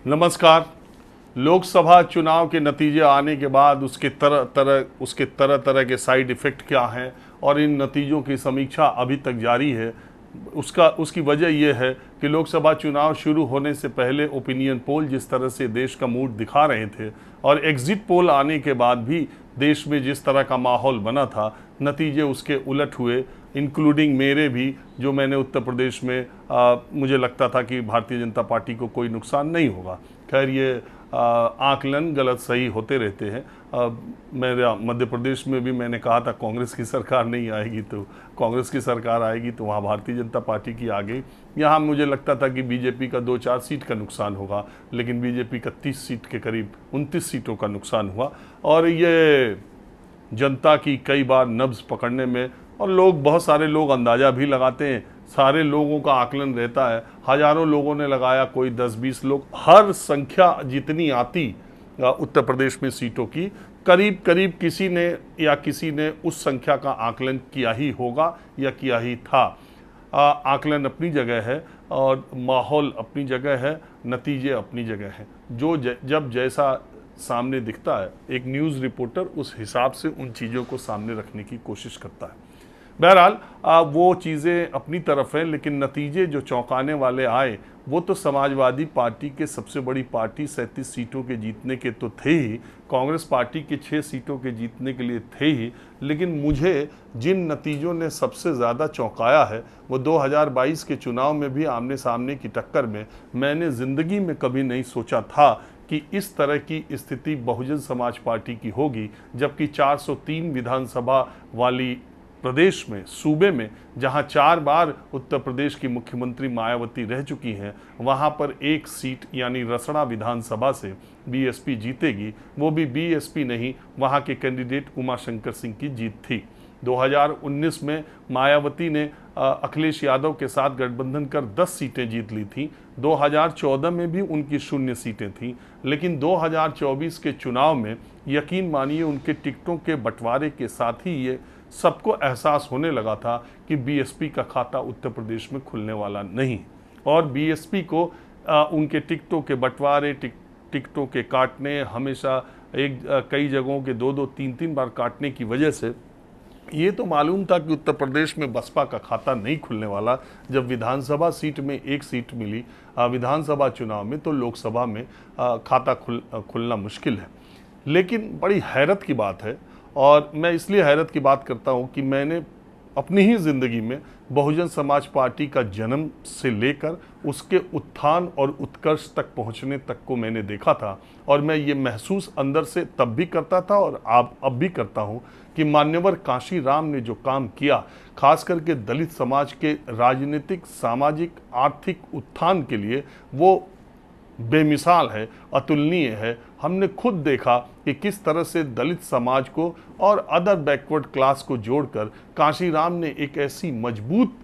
नमस्कार। लोकसभा चुनाव के नतीजे आने के बाद उसके तरह तरह के साइड इफ़ेक्ट क्या हैं और इन नतीजों की समीक्षा अभी तक जारी है। उसकी वजह यह है कि लोकसभा चुनाव शुरू होने से पहले ओपिनियन पोल जिस तरह से देश का मूड दिखा रहे थे और एग्जिट पोल आने के बाद भी देश में जिस तरह का माहौल बना था, नतीजे उसके उलट हुए, इंक्लूडिंग मेरे भी, जो मैंने उत्तर प्रदेश में मुझे लगता था कि भारतीय जनता पार्टी को कोई नुकसान नहीं होगा। खैर, ये आकलन गलत सही होते रहते हैं। मेरा मध्य प्रदेश में भी मैंने कहा था कांग्रेस की सरकार नहीं आएगी, तो कांग्रेस की सरकार आएगी तो वहाँ भारतीय जनता पार्टी की आ गई। यहाँ मुझे लगता था कि बीजेपी का 2-4 सीट का नुकसान होगा, लेकिन बीजेपी का 30 सीट के करीब 29 सीटों का नुकसान हुआ। और ये जनता की कई बार नब्ज़ पकड़ने में, और बहुत सारे लोग अंदाज़ा भी लगाते हैं, सारे लोगों का आकलन रहता है, हज़ारों लोगों ने लगाया, कोई 10-20 लोग, हर संख्या जितनी आती उत्तर प्रदेश में सीटों की, करीब करीब किसी ने उस संख्या का आकलन किया ही होगा या किया ही था। आकलन अपनी जगह है और माहौल अपनी जगह है, नतीजे अपनी जगह हैं। जब जैसा सामने दिखता है, एक न्यूज़ रिपोर्टर उस हिसाब से उन चीज़ों को सामने रखने की कोशिश करता है। बहरहाल वो चीज़ें अपनी तरफ हैं, लेकिन नतीजे जो चौंकाने वाले आए वो तो समाजवादी पार्टी के सबसे बड़ी पार्टी 37 सीटों के जीतने के तो थे ही, कांग्रेस पार्टी के 6 सीटों के जीतने के लिए थे ही, लेकिन मुझे जिन नतीजों ने सबसे ज़्यादा चौंकाया है वो 2022 के चुनाव में भी आमने सामने की टक्कर में मैंने ज़िंदगी में कभी नहीं सोचा था कि इस तरह की स्थिति बहुजन समाज पार्टी की होगी, जबकि 403 विधानसभा वाली प्रदेश में, सूबे में, जहां 4 बार उत्तर प्रदेश की मुख्यमंत्री मायावती रह चुकी हैं, वहां पर एक सीट यानी रसड़ा विधानसभा से बीएसपी जीतेगी। वो भी बीएसपी नहीं, वहां के कैंडिडेट उमाशंकर सिंह की जीत थी। 2019 में मायावती ने अखिलेश यादव के साथ गठबंधन कर 10 सीटें जीत ली थी। 2014 में भी उनकी 0 सीटें थीं, लेकिन 2024 के चुनाव में यकीन मानिए उनके टिकटों के बंटवारे के साथ ही ये सबको एहसास होने लगा था कि बीएसपी का खाता उत्तर प्रदेश में खुलने वाला नहीं, और बीएसपी को उनके टिकटों के बंटवारे, टिकटों के काटने, हमेशा कई जगहों के 2-2, 3-3 बार काटने की वजह से ये तो मालूम था कि उत्तर प्रदेश में बसपा का खाता नहीं खुलने वाला। जब विधानसभा सीट में एक सीट मिली विधानसभा चुनाव में, तो लोकसभा में खाता खुलना मुश्किल है। लेकिन बड़ी हैरत की बात है, और मैं इसलिए हैरत की बात करता हूं कि मैंने अपनी ही ज़िंदगी में बहुजन समाज पार्टी का जन्म से लेकर उसके उत्थान और उत्कर्ष तक पहुंचने तक को मैंने देखा था, और मैं ये महसूस अंदर से तब भी करता था और अब भी करता हूं कि मान्यवर कांशी राम ने जो काम किया, खास करके दलित समाज के राजनीतिक, सामाजिक, आर्थिक उत्थान के लिए, वो बेमिसाल है, अतुलनीय है। हमने खुद देखा कि किस तरह से दलित समाज को और अदर बैकवर्ड क्लास को जोड़कर कांशी राम ने एक ऐसी मजबूत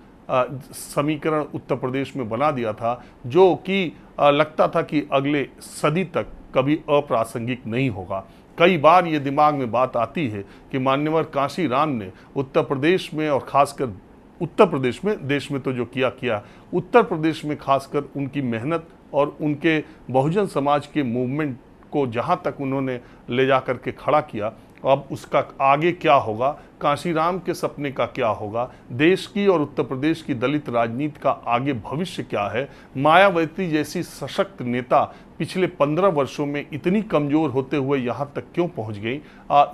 समीकरण उत्तर प्रदेश में बना दिया था जो कि लगता था कि अगले सदी तक कभी अप्रासंगिक नहीं होगा। कई बार ये दिमाग में बात आती है कि मान्यवर कांशी राम ने उत्तर प्रदेश में, और खासकर उत्तर प्रदेश में, देश में तो जो किया, उत्तर प्रदेश में खासकर उनकी मेहनत और उनके बहुजन समाज के मूवमेंट को जहाँ तक उन्होंने ले जा कर के खड़ा किया, अब उसका आगे क्या होगा, कांशीराम के सपने का क्या होगा, देश की और उत्तर प्रदेश की दलित राजनीति का आगे भविष्य क्या है, मायावती जैसी सशक्त नेता पिछले 15 वर्षों में इतनी कमज़ोर होते हुए यहाँ तक क्यों पहुँच गई,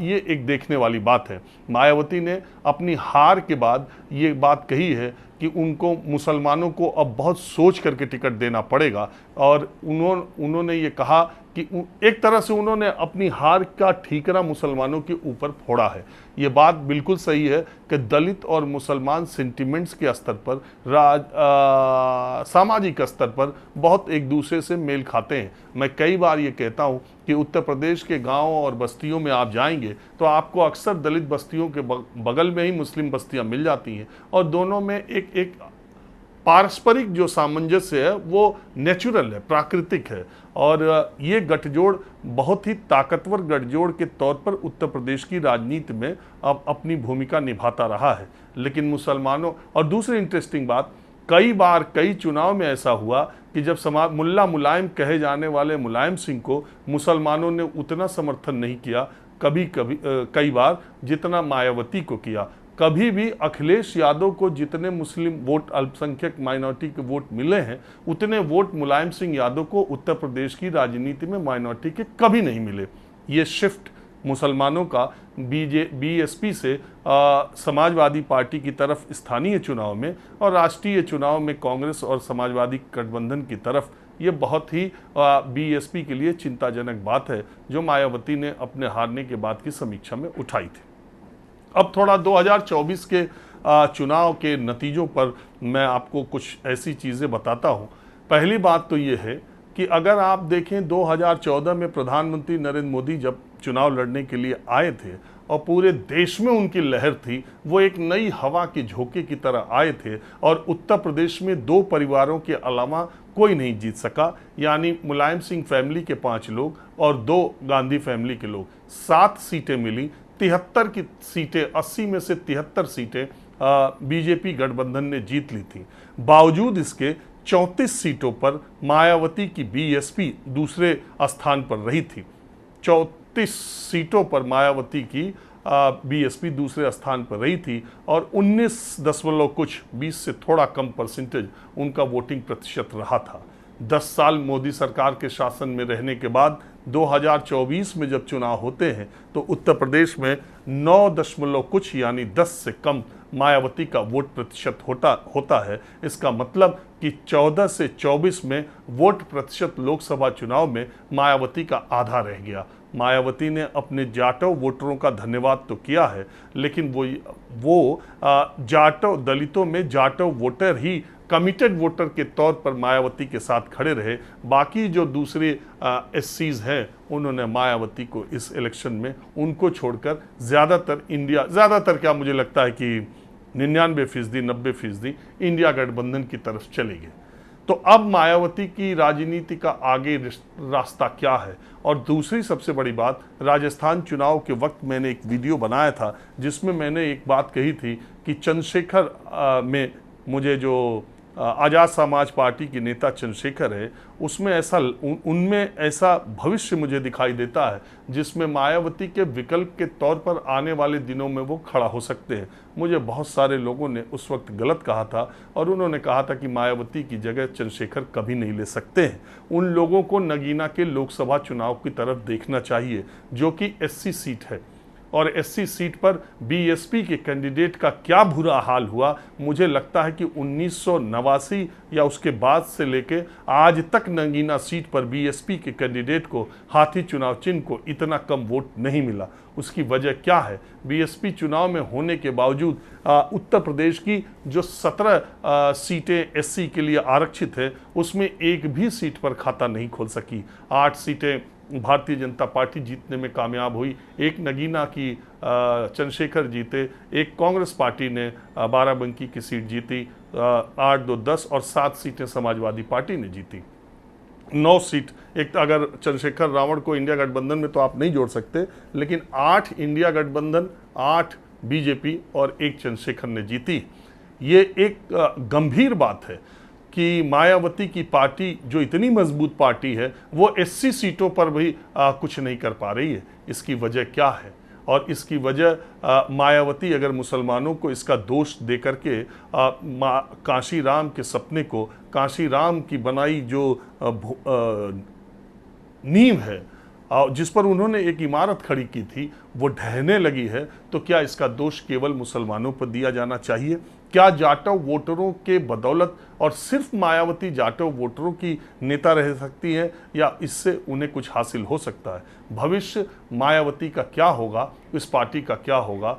ये एक देखने वाली बात है। मायावती ने अपनी हार के बाद ये बात कही है कि उनको मुसलमानों को अब बहुत सोच करके टिकट देना पड़ेगा, और उन्होंने ये कहा कि एक तरह से उन्होंने अपनी हार का ठीकरा मुसलमानों के ऊपर फोड़ा है। ये बात बिल्कुल सही है कि दलित और मुसलमान सेंटिमेंट्स के स्तर पर, सामाजिक स्तर पर बहुत एक दूसरे से मेल खाते हैं। मैं कई बार ये कहता हूँ कि उत्तर प्रदेश के गांवों और बस्तियों में आप जाएंगे तो आपको अक्सर दलित बस्तियों के बगल में ही मुस्लिम बस्तियां मिल जाती हैं, और दोनों में एक पारस्परिक जो सामंजस्य है वो नेचुरल है, प्राकृतिक है, और ये गठजोड़ बहुत ही ताकतवर गठजोड़ के तौर पर उत्तर प्रदेश की राजनीति में अब अपनी भूमिका निभाता रहा है। लेकिन मुसलमानों, और दूसरी इंटरेस्टिंग बात कई बार कई चुनाव में ऐसा हुआ कि जब मुल्ला मुलायम कहे जाने वाले मुलायम सिंह को मुसलमानों ने उतना समर्थन नहीं किया, कई बार जितना मायावती को किया। कभी भी अखिलेश यादव को जितने मुस्लिम वोट, अल्पसंख्यक माइनॉरिटी के वोट मिले हैं, उतने वोट मुलायम सिंह यादव को उत्तर प्रदेश की राजनीति में माइनॉरिटी के कभी नहीं मिले। ये शिफ्ट मुसलमानों का बीएसपी से समाजवादी पार्टी की तरफ स्थानीय चुनाव में और राष्ट्रीय चुनाव में कांग्रेस और समाजवादी गठबंधन की तरफ, ये बहुत ही बीएसपी के लिए चिंताजनक बात है जो मायावती ने अपने हारने के बाद की समीक्षा में उठाई थी। अब थोड़ा 2024 के चुनाव के नतीजों पर मैं आपको कुछ ऐसी चीज़ें बताता हूँ। पहली बात तो ये है कि अगर आप देखें 2014 में प्रधानमंत्री नरेंद्र मोदी जब चुनाव लड़ने के लिए आए थे और पूरे देश में उनकी लहर थी, वो एक नई हवा के झोंके की तरह आए थे और उत्तर प्रदेश में 2 परिवारों के अलावा कोई नहीं जीत सका, यानी मुलायम सिंह फैमिली के 5 लोग और 2 गांधी फैमिली के लोग। 7 सीटें मिली, 73 की सीटें, 80 में से 73 सीटें बीजेपी गठबंधन ने जीत ली थी। बावजूद इसके 34 सीटों पर मायावती की बीएसपी दूसरे स्थान पर रही थी। 34 सीटों पर मायावती की बीएसपी दूसरे स्थान पर रही थी और 19 दशमलव कुछ 20 से थोड़ा कम परसेंटेज उनका वोटिंग प्रतिशत रहा था। 10 साल मोदी सरकार के शासन में रहने के बाद 2024 में जब चुनाव होते हैं तो उत्तर प्रदेश में 9 दशमलव कुछ यानी 10 से कम मायावती का वोट प्रतिशत होता है। इसका मतलब कि 14 से 24 में वोट प्रतिशत लोकसभा चुनाव में मायावती का आधा रह गया। मायावती ने अपने जाटव वोटरों का धन्यवाद तो किया है, लेकिन वो जाटव दलितों में जाटव वोटर ही कमिटेड वोटर के तौर पर मायावती के साथ खड़े रहे। बाकी जो दूसरे एससीज हैं उन्होंने मायावती को इस इलेक्शन में उनको छोड़कर ज़्यादातर क्या मुझे लगता है कि 99% 90% इंडिया गठबंधन की तरफ चले गए। तो अब मायावती की राजनीति का आगे रास्ता क्या है? और दूसरी सबसे बड़ी बात, राजस्थान चुनाव के वक्त मैंने एक वीडियो बनाया था जिसमें मैंने एक बात कही थी कि चंद्रशेखर में मुझे जो आज़ाद समाज पार्टी के नेता चंद्रशेखर है, उनमें ऐसा भविष्य मुझे दिखाई देता है जिसमें मायावती के विकल्प के तौर पर आने वाले दिनों में वो खड़ा हो सकते हैं। मुझे बहुत सारे लोगों ने उस वक्त गलत कहा था और उन्होंने कहा था कि मायावती की जगह चंद्रशेखर कभी नहीं ले सकते हैं। उन लोगों को नगीना के लोकसभा चुनाव की तरफ देखना चाहिए जो कि एससी सीट है, और एससी सीट पर बीएसपी के कैंडिडेट का क्या बुरा हाल हुआ। मुझे लगता है कि 1989 या उसके बाद से लेके आज तक नगीना सीट पर बीएसपी के कैंडिडेट को, हाथी चुनाव चिन्ह को, इतना कम वोट नहीं मिला। उसकी वजह क्या है? बीएसपी चुनाव में होने के बावजूद उत्तर प्रदेश की जो 17 सीटें एससी के लिए आरक्षित है उसमें एक भी सीट पर खाता नहीं खोल सकी। 8 सीटें भारतीय जनता पार्टी जीतने में कामयाब हुई, एक नगीना की चंद्रशेखर जीते, एक कांग्रेस पार्टी ने बाराबंकी की सीट जीती, 8-2-10 और 7 सीटें समाजवादी पार्टी ने जीती। 9 सीट, एक अगर चंद्रशेखर रावण को इंडिया गठबंधन में तो आप नहीं जोड़ सकते, लेकिन 8 इंडिया गठबंधन, 8 बीजेपी और 1 चंद्रशेखर ने जीती। ये एक गंभीर बात है कि मायावती की पार्टी जो इतनी मजबूत पार्टी है वो एससी सीटों पर भी कुछ नहीं कर पा रही है। इसकी वजह क्या है? और इसकी वजह मायावती अगर मुसलमानों को इसका दोष दे करके काशी राम के सपने को, काशी राम की बनाई जो नींव है जिस पर उन्होंने एक इमारत खड़ी की थी वो ढहने लगी है, तो क्या इसका दोष केवल मुसलमानों पर दिया जाना चाहिए? क्या जाटव वोटरों के बदौलत और सिर्फ मायावती जाटव वोटरों की नेता रह सकती है या इससे उन्हें कुछ हासिल हो सकता है? भविष्य मायावती का क्या होगा, इस पार्टी का क्या होगा,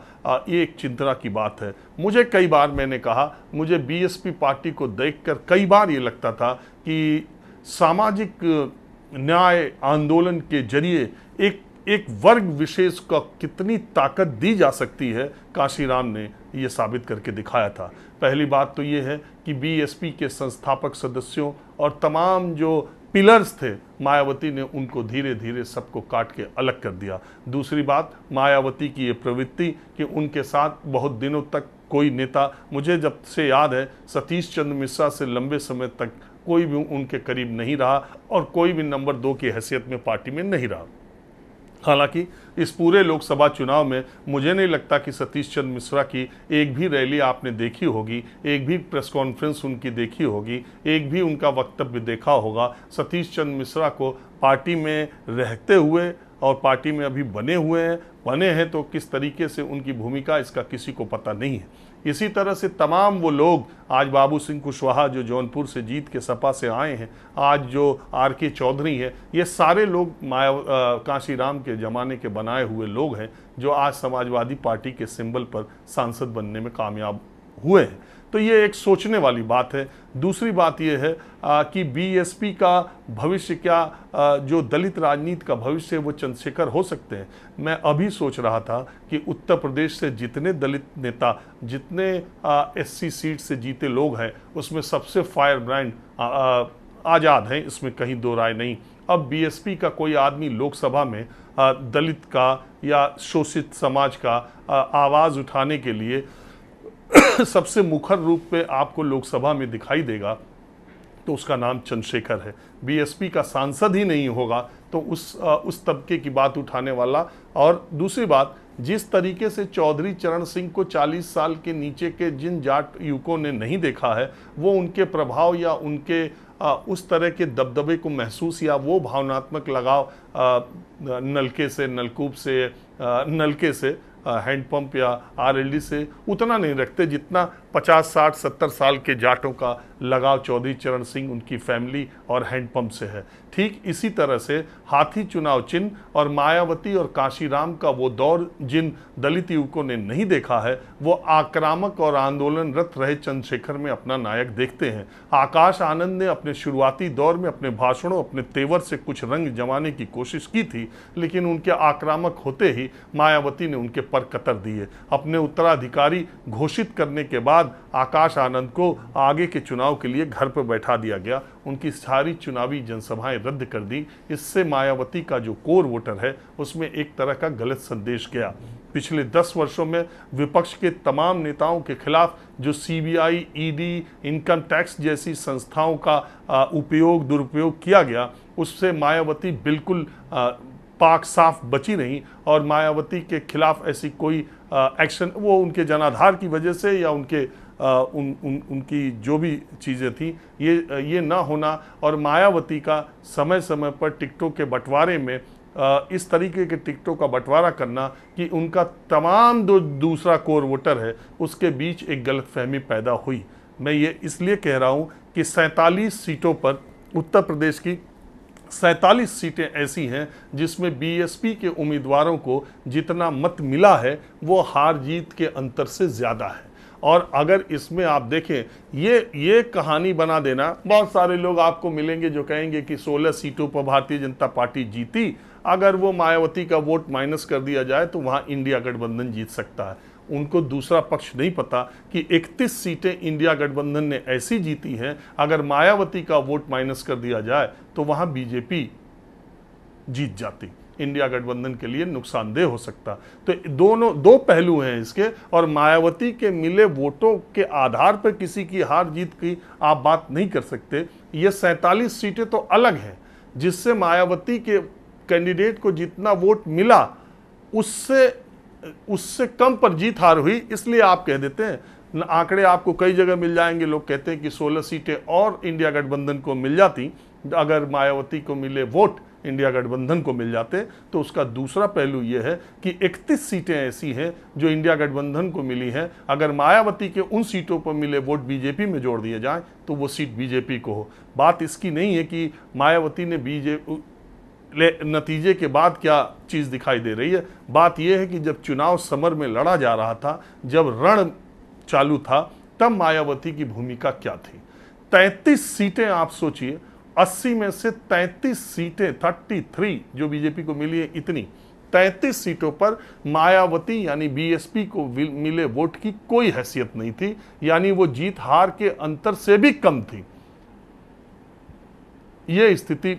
ये एक चिंता की बात है। मुझे कई बार मैंने कहा, मुझे बीएसपी पार्टी को देखकर कई बार ये लगता था कि सामाजिक न्याय आंदोलन के जरिए एक वर्ग विशेष को कितनी ताकत दी जा सकती है, काशीराम ने ये साबित करके दिखाया था। पहली बात तो ये है कि बीएसपी के संस्थापक सदस्यों और तमाम जो पिलर्स थे, मायावती ने उनको धीरे धीरे सबको काट के अलग कर दिया। दूसरी बात, मायावती की ये प्रवृत्ति कि उनके साथ बहुत दिनों तक कोई नेता, मुझे जब से याद है सतीश चंद्र मिश्रा से लंबे समय तक कोई भी उनके करीब नहीं रहा और कोई भी नंबर 2 की हैसियत में पार्टी में नहीं रहा। हालांकि इस पूरे लोकसभा चुनाव में मुझे नहीं लगता कि सतीश चंद्र मिश्रा की एक भी रैली आपने देखी होगी, एक भी प्रेस कॉन्फ्रेंस उनकी देखी होगी, एक भी उनका वक्तव्य देखा होगा। सतीश चंद्र मिश्रा को पार्टी में रहते हुए और पार्टी में अभी बने हैं तो किस तरीके से उनकी भूमिका, इसका किसी को पता नहीं है। इसी तरह से तमाम वो लोग, आज बाबू सिंह कुशवाहा जो जौनपुर से जीत के सपा से आए हैं, आज जो RK चौधरी है, ये सारे लोग कांशीराम के ज़माने के बनाए हुए लोग हैं जो आज समाजवादी पार्टी के सिंबल पर सांसद बनने में कामयाब हुए हैं। तो ये एक सोचने वाली बात है। दूसरी बात ये है कि BSP का भविष्य क्या, जो दलित राजनीति का भविष्य है वो चंद्रशेखर हो सकते हैं। मैं अभी सोच रहा था कि उत्तर प्रदेश से जितने दलित नेता, जितने SC सीट से जीते लोग हैं, उसमें सबसे फायर ब्रांड आज़ाद हैं, इसमें कहीं दो राय नहीं। अब BSP का कोई आदमी लोकसभा में दलित का या शोषित समाज का आवाज़ उठाने के लिए सबसे मुखर रूप पे आपको लोकसभा में दिखाई देगा तो उसका नाम चंद्रशेखर है। BSP का सांसद ही नहीं होगा तो उस तबके की बात उठाने वाला। और दूसरी बात, जिस तरीके से चौधरी चरण सिंह को 40 साल के नीचे के जिन जाट युवकों ने नहीं देखा है, वो उनके प्रभाव या उनके उस तरह के दबदबे को महसूस या वो भावनात्मक लगाव नलके से, नलकूप से, नलके से, हैंडपंप या RLD से उतना नहीं रखते जितना 50, 60, 70 साल के जाटों का लगाव चौधरी चरण सिंह, उनकी फैमिली और हैंडपंप से है। ठीक इसी तरह से हाथी चुनाव चिन्ह और मायावती और कांशीराम का वो दौर जिन दलित युवकों ने नहीं देखा है, वो आक्रामक और आंदोलनरत रहे चंद्रशेखर में अपना नायक देखते हैं। आकाश आनंद ने अपने शुरुआती दौर में अपने भाषणों, अपने तेवर से कुछ रंग जमाने की कोशिश की थी, लेकिन उनके आक्रामक होते ही मायावती ने उनके पर कतर दिए। अपने उत्तराधिकारी घोषित करने के बाद आकाश आनंद को आगे के चुनाव के लिए घर पर बैठा दिया गया, उनकी सारी चुनावी जनसभाएं रद्द कर दी। इससे मायावती का जो कोर वोटर है उसमें एक तरह का गलत संदेश गया। पिछले 10 वर्षों में विपक्ष के तमाम नेताओं के खिलाफ जो CBI, ED, इनकम टैक्स जैसी संस्थाओं का दुरुपयोग किया गया, उससे मायावती बिल्कुल पाक साफ बची नहीं। और मायावती के खिलाफ ऐसी कोई एक्शन, वो उनके जनाधार की वजह से या उनके उनकी जो भी चीज़ें थी, ये ना होना और मायावती का समय समय पर टिकटों के बंटवारे में इस तरीके के टिकटों का बंटवारा करना कि उनका तमाम दूसरा कोर वोटर है उसके बीच एक गलतफहमी पैदा हुई। मैं ये इसलिए कह रहा हूँ कि 47 सीटों पर, उत्तर प्रदेश की 47 सीटें ऐसी हैं जिसमें BSP के उम्मीदवारों को जितना मत मिला है वो हार जीत के अंतर से ज़्यादा है। और अगर इसमें आप देखें, ये कहानी बना देना, बहुत सारे लोग आपको मिलेंगे जो कहेंगे कि 16 सीटों पर भारतीय जनता पार्टी जीती, अगर वो मायावती का वोट माइनस कर दिया जाए तो वहाँ इंडिया गठबंधन जीत सकता है। उनको दूसरा पक्ष नहीं पता कि 31 सीटें इंडिया गठबंधन ने ऐसी जीती हैं, अगर मायावती का वोट माइनस कर दिया जाए तो वहाँ BJP जीत जाती, इंडिया गठबंधन के लिए नुकसानदेह हो सकता। तो दो पहलू हैं इसके, और मायावती के मिले वोटों के आधार पर किसी की हार जीत की आप बात नहीं कर सकते। ये 47 सीटें तो अलग हैं जिससे मायावती के कैंडिडेट को जितना वोट मिला उससे कम पर जीत हार हुई। इसलिए आप कह देते हैं, आंकड़े आपको कई जगह मिल जाएंगे, लोग कहते हैं कि 16 सीटें और इंडिया गठबंधन को मिल जाती अगर मायावती को मिले वोट इंडिया गठबंधन को मिल जाते। तो उसका दूसरा पहलू यह है कि 31 सीटें ऐसी हैं जो इंडिया गठबंधन को मिली हैं, अगर मायावती के उन सीटों पर मिले वोट BJP में जोड़ दिए जाएं तो वो सीट BJP को हो। बात इसकी नहीं है कि मायावती ने नतीजे के बाद क्या चीज़ दिखाई दे रही है। बात यह है कि जब चुनाव समर में लड़ा जा रहा था, जब रण चालू था, तब मायावती की भूमिका क्या थी। 33 सीटें आप सोचिए, 80 में से 33 सीटें, 33 जो BJP को मिली है, इतनी 33 सीटों पर मायावती यानी BSP को मिले वोट की कोई हैसियत नहीं थी, यानी वो जीत हार के अंतर से भी कम थी। ये स्थिति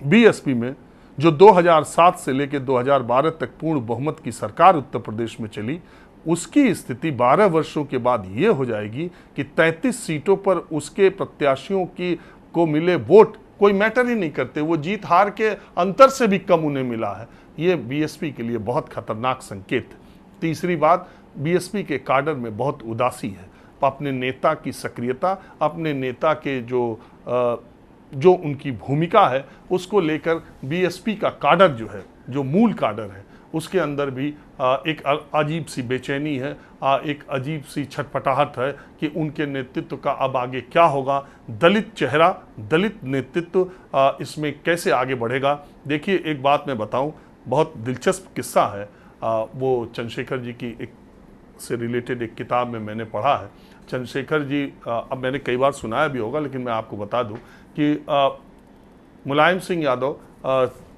BSP में जो 2007 से लेकर 2012 तक पूर्ण बहुमत की सरकार उत्तर प्रदेश में चली, उसकी स्थिति 12 वर्षों के बाद ये हो जाएगी कि 33 सीटों पर उसके प्रत्याशियों की को मिले वोट कोई मैटर ही नहीं करते, वो जीत हार के अंतर से भी कम उन्हें मिला है। ये बीएसपी के लिए बहुत खतरनाक संकेत है। तीसरी बात, बीएसपी के काडर में बहुत उदासी है। अपने नेता की सक्रियता, अपने नेता के जो उनकी भूमिका है उसको लेकर बीएसपी का काडर जो है, जो मूल काडर है, उसके अंदर भी एक अजीब सी बेचैनी है, एक अजीब सी छटपटाहट है कि उनके नेतृत्व का अब आगे क्या होगा। दलित चेहरा, दलित नेतृत्व इसमें कैसे आगे बढ़ेगा। देखिए, एक बात मैं बताऊं, बहुत दिलचस्प किस्सा है। वो चंद्रशेखर जी की एक से रिलेटेड एक किताब में मैंने पढ़ा है। चंद्रशेखर जी, अब मैंने कई बार सुनाया भी होगा, लेकिन मैं आपको बता दूं कि मुलायम सिंह यादव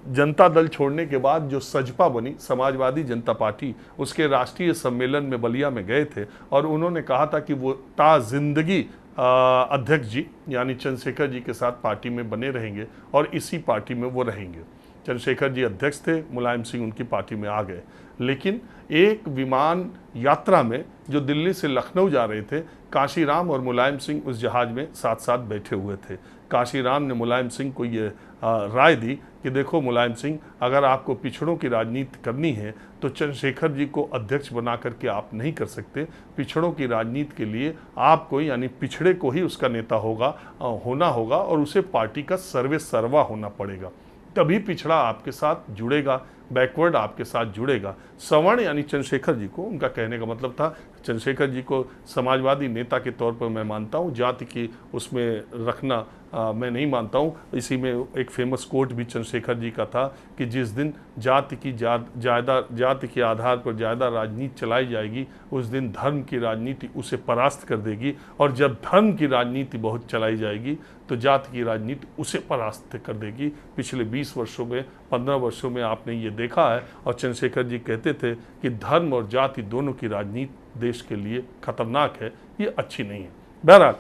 जनता दल छोड़ने के बाद जो सजपा बनी, समाजवादी जनता पार्टी, उसके राष्ट्रीय सम्मेलन में बलिया में गए थे और उन्होंने कहा था कि वो ता जिंदगी अध्यक्ष जी यानी चंद्रशेखर जी के साथ पार्टी में बने रहेंगे और इसी पार्टी में वो रहेंगे। चंद्रशेखर जी अध्यक्ष थे, मुलायम सिंह उनकी पार्टी में आ गए। लेकिन एक विमान यात्रा में जो दिल्ली से लखनऊ जा रहे थे, काशीराम और मुलायम सिंह उस जहाज में साथ साथ बैठे हुए थे। काशीराम ने मुलायम सिंह को ये राय दी कि देखो मुलायम सिंह, अगर आपको पिछड़ों की राजनीति करनी है तो चंद्रशेखर जी को अध्यक्ष बना करके आप नहीं कर सकते। पिछड़ों की राजनीति के लिए आपको, यानी पिछड़े को ही उसका नेता होना होगा और उसे पार्टी का सर्वे सर्वा होना पड़ेगा, तभी पिछड़ा आपके साथ जुड़ेगा, बैकवर्ड आपके साथ जुड़ेगा। सवर्ण यानी चंद्रशेखर जी को, उनका कहने का मतलब था चंद्रशेखर जी को समाजवादी नेता के तौर पर मैं मानता हूँ, जाति की उसमें रखना मैं नहीं मानता हूँ। इसी में एक फेमस कोट भी चंद्रशेखर जी का था कि जिस दिन जाति के आधार पर ज़्यादा राजनीति चलाई जाएगी, उस दिन धर्म की राजनीति उसे परास्त कर देगी, और जब धर्म की राजनीति बहुत चलाई जाएगी तो जाति की राजनीति उसे परास्त कर देगी। पिछले 20 वर्षों में, 15 वर्षों में आपने ये देखा है। और चंद्रशेखर जी कहते थे कि धर्म और जाति दोनों की राजनीति देश के लिए खतरनाक है, ये अच्छी नहीं है। बहरहाल,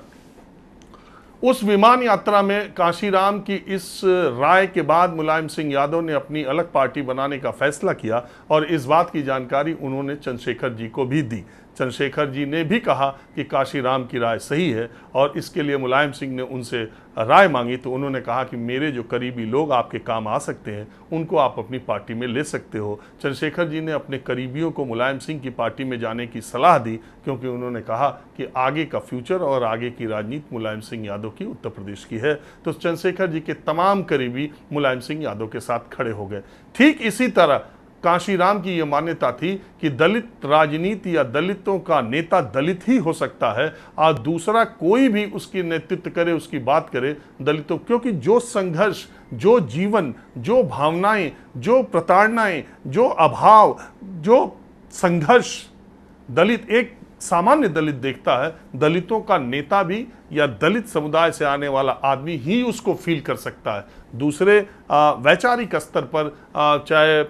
उस विमान यात्रा में काशीराम की इस राय के बाद मुलायम सिंह यादव ने अपनी अलग पार्टी बनाने का फैसला किया और इस बात की जानकारी उन्होंने चंद्रशेखर जी को भी दी। चंद्रशेखर जी ने भी कहा कि काशीराम की राय सही है और इसके लिए मुलायम सिंह ने उनसे राय मांगी तो उन्होंने कहा कि मेरे जो करीबी लोग आपके काम आ सकते हैं उनको आप अपनी पार्टी में ले सकते हो। चंद्रशेखर जी ने अपने करीबियों को मुलायम सिंह की पार्टी में जाने की सलाह दी, क्योंकि उन्होंने कहा कि आगे का फ्यूचर और आगे की राजनीति मुलायम सिंह यादव की उत्तर प्रदेश की है। तो चंद्रशेखर जी के तमाम करीबी मुलायम सिंह यादव के साथ खड़े हो गए। ठीक इसी तरह काशीराम की यह मान्यता थी कि दलित राजनीति या दलितों का नेता दलित ही हो सकता है और दूसरा कोई भी उसकी नेतृत्व करे, उसकी बात करे दलितों, क्योंकि जो संघर्ष, जो जीवन, जो भावनाएं, जो प्रताड़नाएं, जो अभाव, जो संघर्ष दलित, एक सामान्य दलित देखता है, दलितों का नेता भी या दलित समुदाय से आने वाला आदमी ही उसको फील कर सकता है। दूसरे वैचारिक स्तर पर, चाहे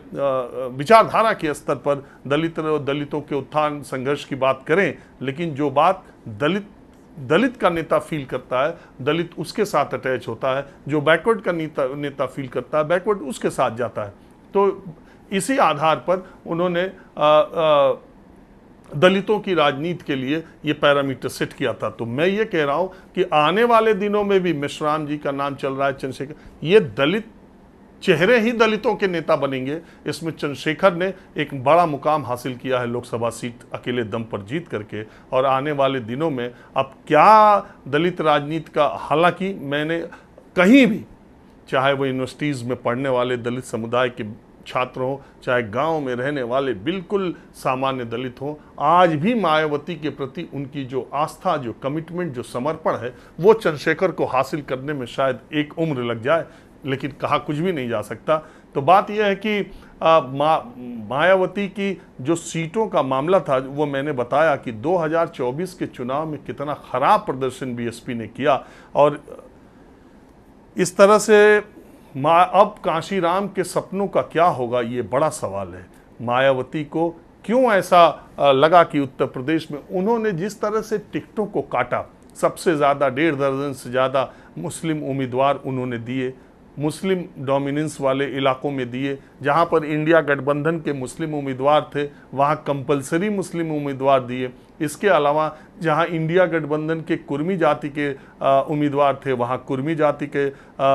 विचारधारा के स्तर पर दलितों के उत्थान संघर्ष की बात करें, लेकिन जो बात दलित का नेता फील करता है, दलित उसके साथ अटैच होता है। जो बैकवर्ड का नेता फील करता है, बैकवर्ड उसके साथ जाता है। तो इसी आधार पर उन्होंने दलितों की राजनीति के लिए ये पैरामीटर सेट किया था। तो मैं ये कह रहा हूं कि आने वाले दिनों में भी मेश्राम जी का नाम चल रहा है, चंद्रशेखर, ये दलित चेहरे ही दलितों के नेता बनेंगे। इसमें चंद्रशेखर ने एक बड़ा मुकाम हासिल किया है लोकसभा सीट अकेले दम पर जीत करके, और आने वाले दिनों में अब क्या दलित राजनीति का, हालांकि मैंने कहीं भी, चाहे वो यूनिवर्सिटीज़ में पढ़ने वाले दलित समुदाय के छात्र हों, चाहे गांव में रहने वाले बिल्कुल सामान्य दलित हों, आज भी मायावती के प्रति उनकी जो आस्था, जो कमिटमेंट, जो समर्पण है, वो चंद्रशेखर को हासिल करने में शायद एक उम्र लग जाए, लेकिन कहा कुछ भी नहीं जा सकता। तो बात यह है कि मायावती की जो सीटों का मामला था, वो मैंने बताया कि 2024 के चुनाव में कितना खराब प्रदर्शन बीएसपी ने किया, और इस तरह से अब काशीराम के सपनों का क्या होगा, ये बड़ा सवाल है। मायावती को क्यों ऐसा लगा कि उत्तर प्रदेश में उन्होंने जिस तरह से टिकटों को काटा, सबसे ज़्यादा 1.5 दर्जन से ज़्यादा मुस्लिम उम्मीदवार उन्होंने दिए, मुस्लिम डोमिनेंस वाले इलाकों में दिए। जहां पर इंडिया गठबंधन के मुस्लिम उम्मीदवार थे वहां कंपलसरी मुस्लिम उम्मीदवार दिए। इसके अलावा जहां इंडिया गठबंधन के कुर्मी जाति के उम्मीदवार थे वहां कुर्मी जाति के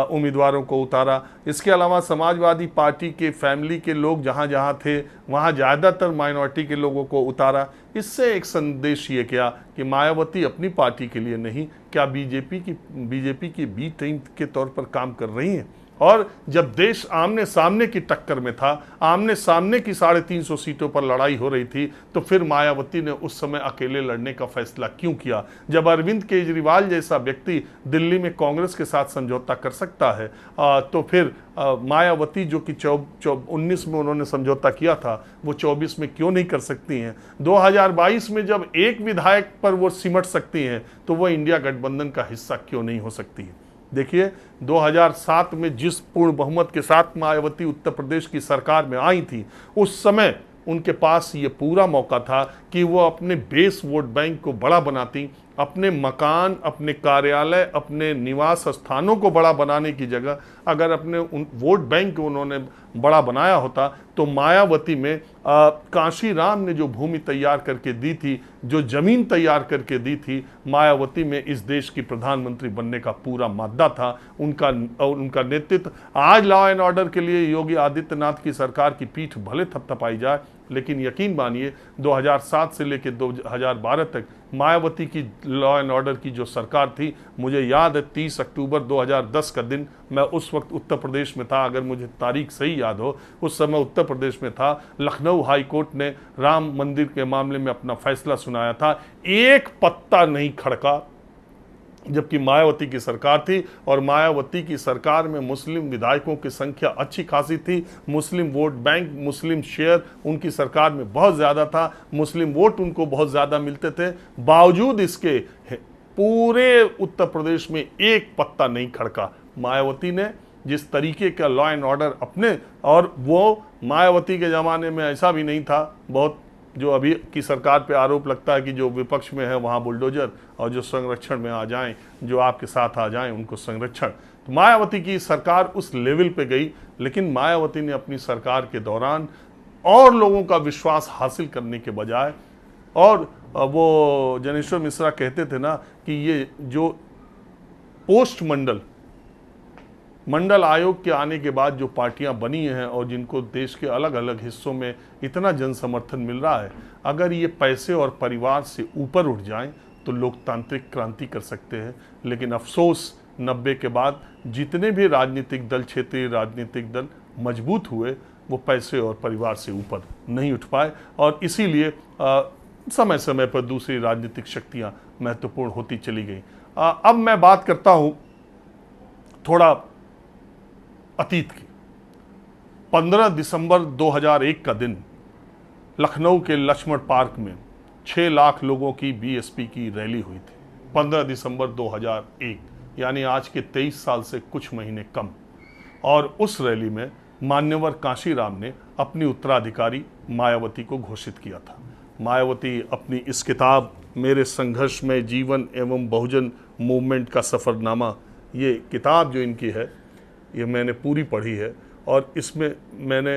उम्मीदवारों को उतारा। इसके अलावा समाजवादी पार्टी के फैमिली के लोग जहां जहां थे वहां ज़्यादातर माइनॉरिटी के लोगों को उतारा। इससे एक संदेश ये किया कि मायावती अपनी पार्टी के लिए नहीं, क्या बीजेपी की बी टीम के तौर पर काम कर रही हैं। और जब देश आमने सामने की टक्कर में था, आमने सामने की 350 सीटों पर लड़ाई हो रही थी, तो फिर मायावती ने उस समय अकेले लड़ने का फैसला क्यों किया। जब अरविंद केजरीवाल जैसा व्यक्ति दिल्ली में कांग्रेस के साथ समझौता कर सकता है तो फिर मायावती जो कि 19 में उन्होंने समझौता किया था वो 24 में क्यों नहीं कर सकती हैं। 2022 में जब एक विधायक पर वो सिमट सकती हैं तो वो इंडिया गठबंधन का हिस्सा क्यों नहीं हो सकती है। देखिए 2007 में जिस पूर्ण बहुमत के साथ मायावती उत्तर प्रदेश की सरकार में आई थी, उस समय उनके पास ये पूरा मौका था कि वो अपने बेस वोट बैंक को बड़ा बनाती, अपने मकान, अपने कार्यालय, अपने निवास स्थानों को बड़ा बनाने की जगह अगर अपने वोट बैंक को उन्होंने बड़ा बनाया होता तो मायावती में कांशीराम ने जो भूमि तैयार करके दी थी, जो जमीन तैयार करके दी थी, मायावती में इस देश की प्रधानमंत्री बनने का पूरा मादा था। उनका नेतृत्व आज लॉ एंड ऑर्डर के लिए योगी आदित्यनाथ की सरकार की पीठ भले थपथपाई जाए, लेकिन यकीन मानिए 2007 से लेकर 2012 तक मायावती की लॉ एंड ऑर्डर की जो सरकार थी, मुझे याद है 30 अक्टूबर 2010 का दिन, मैं उस वक्त उत्तर प्रदेश में था, अगर मुझे तारीख सही याद हो, उस समय उत्तर प्रदेश में था। लखनऊ हाई कोर्ट ने राम मंदिर के मामले में अपना फैसला सुनाया था, एक पत्ता नहीं खड़का, जबकि मायावती की सरकार थी। और मायावती की सरकार में मुस्लिम विधायकों की संख्या अच्छी खासी थी, मुस्लिम वोट बैंक, मुस्लिम शेयर उनकी सरकार में बहुत ज़्यादा था, मुस्लिम वोट उनको बहुत ज़्यादा मिलते थे। बावजूद इसके पूरे उत्तर प्रदेश में एक पत्ता नहीं खड़का। मायावती ने जिस तरीके का लॉ एंड ऑर्डर अपने, और वो मायावती के ज़माने में ऐसा भी नहीं था, बहुत जो अभी की सरकार पे आरोप लगता है कि जो विपक्ष में है वहाँ बुलडोजर, और जो संरक्षण में आ जाएं, जो आपके साथ आ जाएं उनको संरक्षण। तो मायावती की सरकार उस लेवल पे गई, लेकिन मायावती ने अपनी सरकार के दौरान और लोगों का विश्वास हासिल करने के बजाय, और वो जनेश्वर मिश्रा कहते थे ना कि ये जो पोस्ट मंडल आयोग के आने के बाद जो पार्टियां बनी हैं और जिनको देश के अलग अलग हिस्सों में इतना जन समर्थन मिल रहा है, अगर ये पैसे और परिवार से ऊपर उठ जाएं तो लोकतांत्रिक क्रांति कर सकते हैं। लेकिन अफसोस 90 के बाद जितने भी राजनीतिक दल, क्षेत्रीय राजनीतिक दल मजबूत हुए, वो पैसे और परिवार से ऊपर नहीं उठ पाए, और इसीलिए समय समय पर दूसरी राजनीतिक शक्तियाँ महत्वपूर्ण होती चली गई। अब मैं बात करता हूँ थोड़ा अतीत की। 15 दिसंबर 2001 का दिन लखनऊ के लक्ष्मण पार्क में 6 लाख लोगों की बीएसपी की रैली हुई थी। 15 दिसंबर 2001, यानी आज के 23 साल से कुछ महीने कम। और उस रैली में मान्यवर कांशीराम ने अपनी उत्तराधिकारी मायावती को घोषित किया था। मायावती अपनी इस किताब मेरे संघर्ष में जीवन एवं बहुजन मूवमेंट का सफ़रनामा, ये किताब जो इनकी है, ये मैंने पूरी पढ़ी है, और इसमें मैंने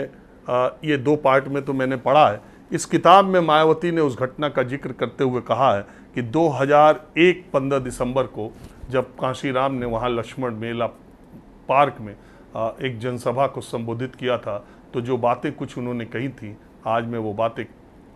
ये 2 पार्ट में तो मैंने पढ़ा है। इस किताब में मायावती ने उस घटना का जिक्र करते हुए कहा है कि 2001 15 दिसंबर को जब कांशीराम ने वहाँ लक्ष्मण मेला पार्क में एक जनसभा को संबोधित किया था, तो जो बातें कुछ उन्होंने कही थी, आज मैं वो बातें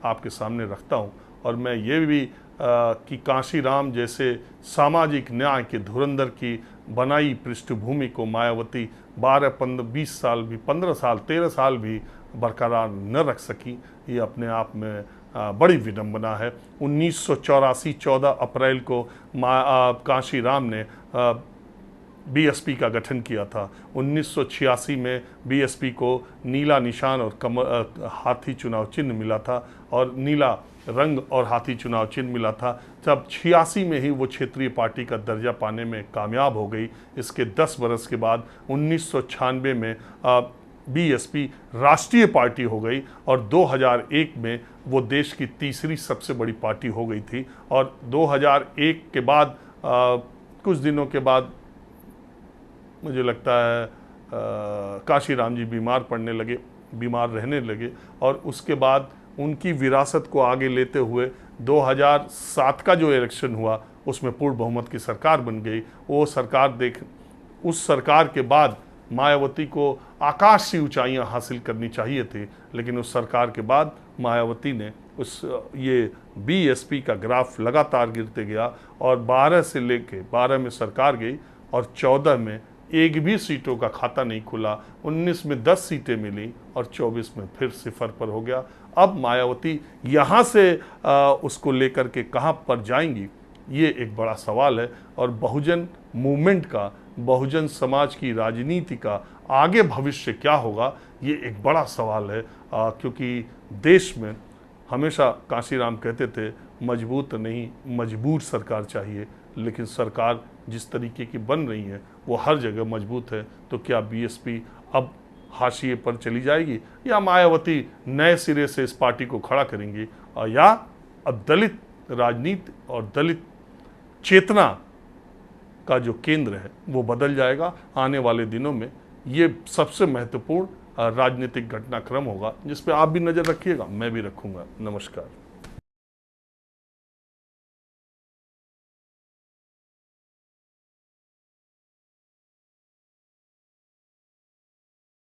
आपके सामने रखता हूँ। और मैं ये भी कि कांशीराम जैसे सामाजिक न्याय के धुरंधर की बनाई पृष्ठभूमि को मायावती 12, 15, 20 साल भी, 15 साल, 13 साल भी बरकरार न रख सकी, ये अपने आप में बड़ी विडंबना है। 1984 14 अप्रैल को कांशीराम ने बीएसपी का गठन किया था। 1986 में बीएसपी को नीला निशान और हाथी चुनाव चिन्ह मिला था, और नीला रंग और हाथी चुनाव चिन्ह मिला था। तब 86 में ही वो क्षेत्रीय पार्टी का दर्जा पाने में कामयाब हो गई। इसके 10 बरस के बाद 1996 में बीएसपी राष्ट्रीय पार्टी हो गई, और 2001 में वो देश की तीसरी सबसे बड़ी पार्टी हो गई थी। और 2001 के बाद कुछ दिनों के बाद, मुझे लगता है काशीराम जी बीमार रहने लगे और उसके बाद उनकी विरासत को आगे लेते हुए 2007 का जो इलेक्शन हुआ उसमें पूर्ण बहुमत की सरकार बन गई। उस सरकार के बाद मायावती को आकाश सी ऊंचाइयां हासिल करनी चाहिए थी, लेकिन उस सरकार के बाद मायावती ने ये बीएसपी का ग्राफ लगातार गिरते गया और 12 से लेके 12 में सरकार गई और 14 में एक भी सीटों का खाता नहीं खुला, 19 में 10 सीटें मिली और 24 में फिर सिफर पर हो गया। अब मायावती यहाँ से उसको लेकर के कहाँ पर जाएंगी, ये एक बड़ा सवाल है। और बहुजन मूवमेंट का, बहुजन समाज की राजनीति का आगे भविष्य क्या होगा, ये एक बड़ा सवाल है। क्योंकि देश में हमेशा काशीराम कहते थे मजबूत नहीं मजबूर सरकार चाहिए, लेकिन सरकार जिस तरीके की बन रही है वो हर जगह मजबूत है। तो क्या बीएसपी अब हाशिए पर चली जाएगी या मायावती नए सिरे से इस पार्टी को खड़ा करेंगी, या अब दलित राजनीति और दलित चेतना का जो केंद्र है वो बदल जाएगा। आने वाले दिनों में ये सबसे महत्वपूर्ण राजनीतिक घटनाक्रम होगा जिस पे आप भी नज़र रखिएगा, मैं भी रखूँगा। नमस्कार।